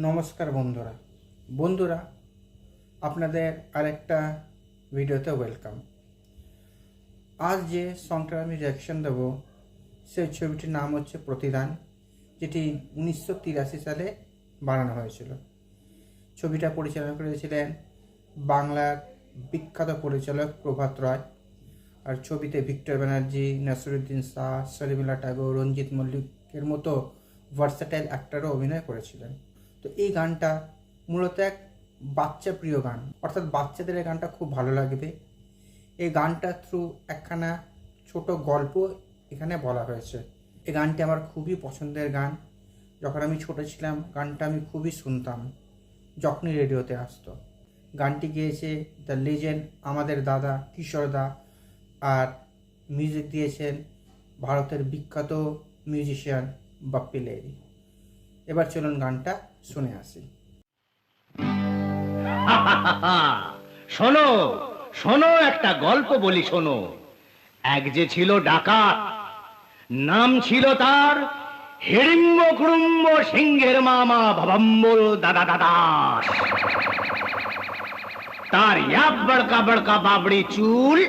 নমস্কার বন্ধুরা বন্ধুরা আপনাদের আরেকটা ভিডিওতে ওয়েলকাম। আজ যে সংটার আমি রিয়াকশন দেব সেই ছবিটির নাম হচ্ছে প্রতিদান, যেটি 1983 সালে বানানো হয়েছিল। ছবিটা পরিচালনা করেছিলেন বাংলার বিখ্যাত পরিচালক প্রভাত রায়। আর ছবিতে ভিক্টর ব্যানার্জি, নাসিরুদ্দিন শাহ, শর্মিলা ট্যাগোর, রঞ্জিত মল্লিকের মতো ভার্সেটাইল অ্যাক্টরও অভিনয় করেছিলেন। তো এই গানটা মূলত এক বাচ্চা প্রিয় গান, অর্থাৎ বাচ্চাদের এই গানটা খুব ভালো লাগবে। এই গানটা থ্রু একখানা ছোট গল্প এখানে বলা হয়েছে। এই গানটি আমার খুবই পছন্দের গান। যখন আমি ছোট ছিলাম গানটা আমি খুবই শুনতাম যখনই রেডিওতে আসতো। গানটি গেয়েছে দ্য লেজেন্ড আমাদের দাদা কিশোর দা, আর মিউজিক দিয়েছেন ভারতের বিখ্যাত মিউজিশিয়ান বাপ্পি লাহিড়ী। এবার চলুন গানটা শুনে আসি। শোনো শোনো, একটা গল্প বলি শোনো। এক যে ছিল ডাকাত, নাম ছিল তার হিড়িম্ব কুড়ুম্ব সিংহের মামা ভবম্বল দাদা দাদাস। তার ইয়াব বড়কা বড়কা বাবড়ি চুল,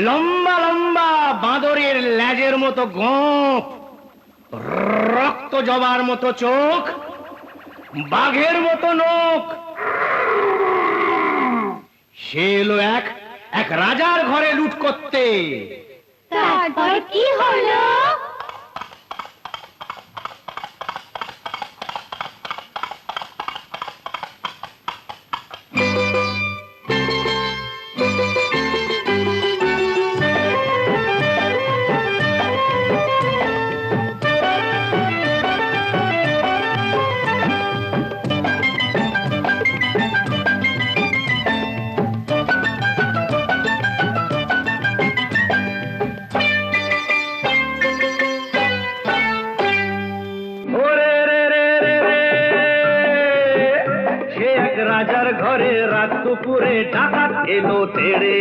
লম্বা লম্বা বাঁদরের লেজের মতো গোঁফ, রক্ত জবার মতো চোখ, বাঘের মতো নখ। সে এলো এক রাজার ঘরে লুট করতে। তারপর কি হলো? রাজার ঘরে রাত দুপুরে ডাকাত এলো তেড়ে।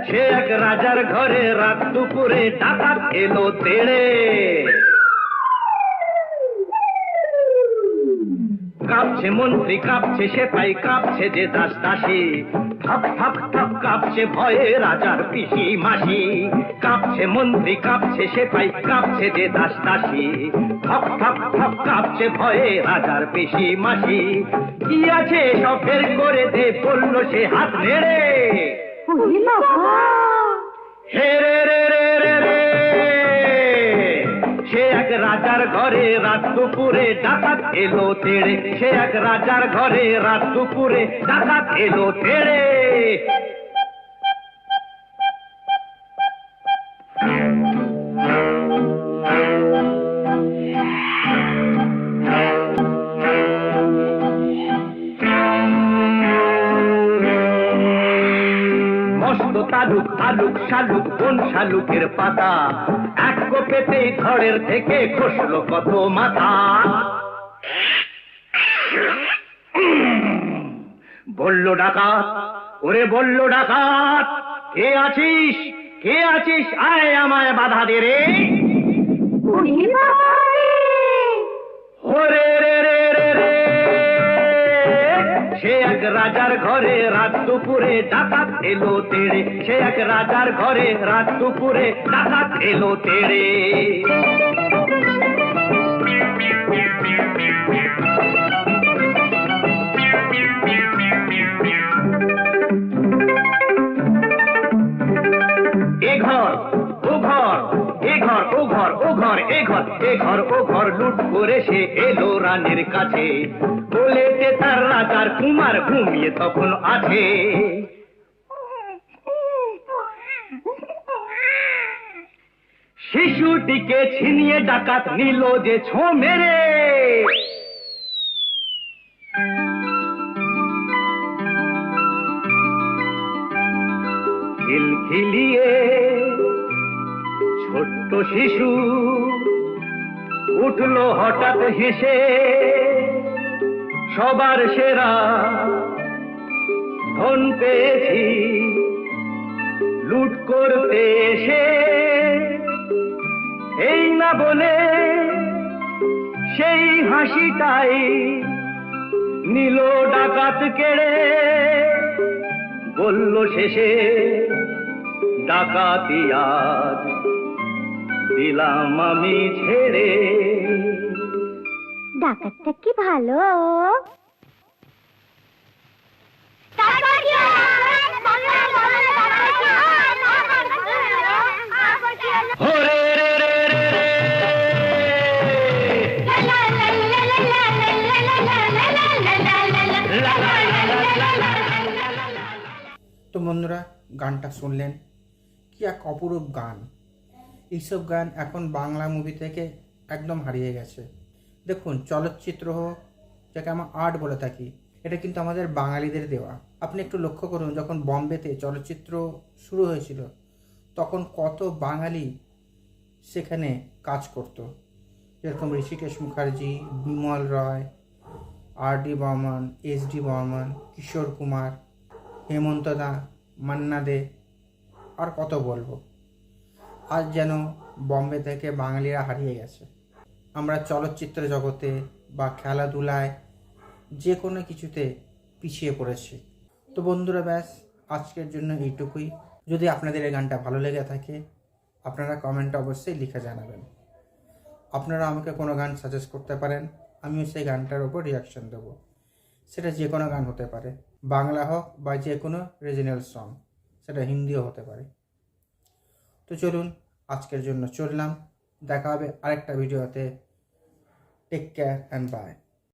সে এক রাজার ঘরে রাত দুপুরে ডাকাত এলো তেড়ে। কাঁপছে মন্ত্রী, কাঁপছে সেপাই, কাঁপছে যে দাস দাসী। ঠক ঠক ঠক কাঁপছে ভয়ে রাজার পিসি মাসি। কাঁপছে মন্ত্রী, কাঁপছে সেপাই, কাঁপছে যে দাস দাসী। ঠক ঠক ঠক কাঁপছে ভয়ে রাজার পিসি মাসি। কি আছে সব ফের করে দে, বলল সে হাত নেড়ে। হে রে রে রে রে রে, সে এক রাজার ঘরে রাত দুপুরে ডাকাত এলো তেড়ে। সে এক রাজার ঘরে রাত দুপুরে ডাকাত এলো তেড়ে। মস্ত তালুক আলুক শালুক কোন শালুকের পাতা, এক কোপেতেই ধড়ের থেকে খসলো কত মাথা। বলল ডাকাত, ওরে বলল ডাকাত, কে আছিস কে আছিস, আয় আমায় বাধা দে রে। ওরে রে রে রে রে, সে এক রাজার ঘরে রাত দুপুরে ডাকাত এলো তেড়ে। সে এক রাজার ঘরে রাত দুপুরে ডাকাত এলো তেড়ে। এ ঘর ও ঘর, এ ঘর ও ঘর, ও ঘর এ ঘর, এ ঘর ও ঘর লুট করে সে এলো রানীর কাছে। বলেতে তার রাজার কুমার ঘুমিয়ে তখন আছে। শিশুটিকে ছিনিয়ে ডাকাত নিল যে ছো মেরে। খিলখিলিয়ে ছোট্ট শিশু উঠলো হঠাৎ হেসে। সবার সেরা ধন পেয়েছি, লুট করতে না বলে সেই হাসিটাই নিল ডাকাত কেড়ে, বলল শেষে ডাকাতি আজ দিলাম আমি ছেড়ে। ডাকাতটা কি ভালো। তারপর কি হলো? হরে রে রে রে রে। তো বন্ধুরা, গানটা শুনলেন, কি এক অপরূপ গান। এইসব গান এখন বাংলা মুভি থেকে একদম হারিয়ে গেছে। দেখুন, চলচ্চিত্র হোক, যাকে আমরা আর্ট বলে থাকি, এটা কিন্তু আমাদের বাঙালিদের দেওয়া। আপনি একটু লক্ষ্য করুন, যখন বম্বেতে চলচ্চিত্র শুরু হয়েছিল তখন কত বাঙালি সেখানে কাজ করত, যেরকম ঋষিকেশ মুখার্জি, বিমল রয়, আর.ডি. বর্মন, এস.ডি. বর্মন, কিশোর কুমার, হেমন্ত দা, মান্না দে, আর কত বলবো। আজ যেন বম্বে থেকে বাঙালিরা হারিয়ে গেছে। আমরা চলচ্চিত্র জগতে বা খেলাধুলায় যে কোনো কিছুতে পিছিয়ে পড়েছি। তো বন্ধুরা, ব্যাস আজকের জন্য এইটুকুই। যদি আপনাদের এই গানটা ভালো লেগে থাকে, আপনারা কমেন্টে অবশ্যই লিখে জানাবেন। আপনারা আমাকে কোনো গান সাজেস্ট করতে পারেন, আমিও সেই গানটার ওপর রিয়াকশন দেবো। সেটা যে কোনো গান হতে পারে, বাংলা হোক বা যে কোনো রিজিনাল সং, সেটা হিন্দিও হতে পারে। তো চলুন, আজকের জন্য চললাম। দেখা হবে আরেকটা ভিডিওতে। Take care and by.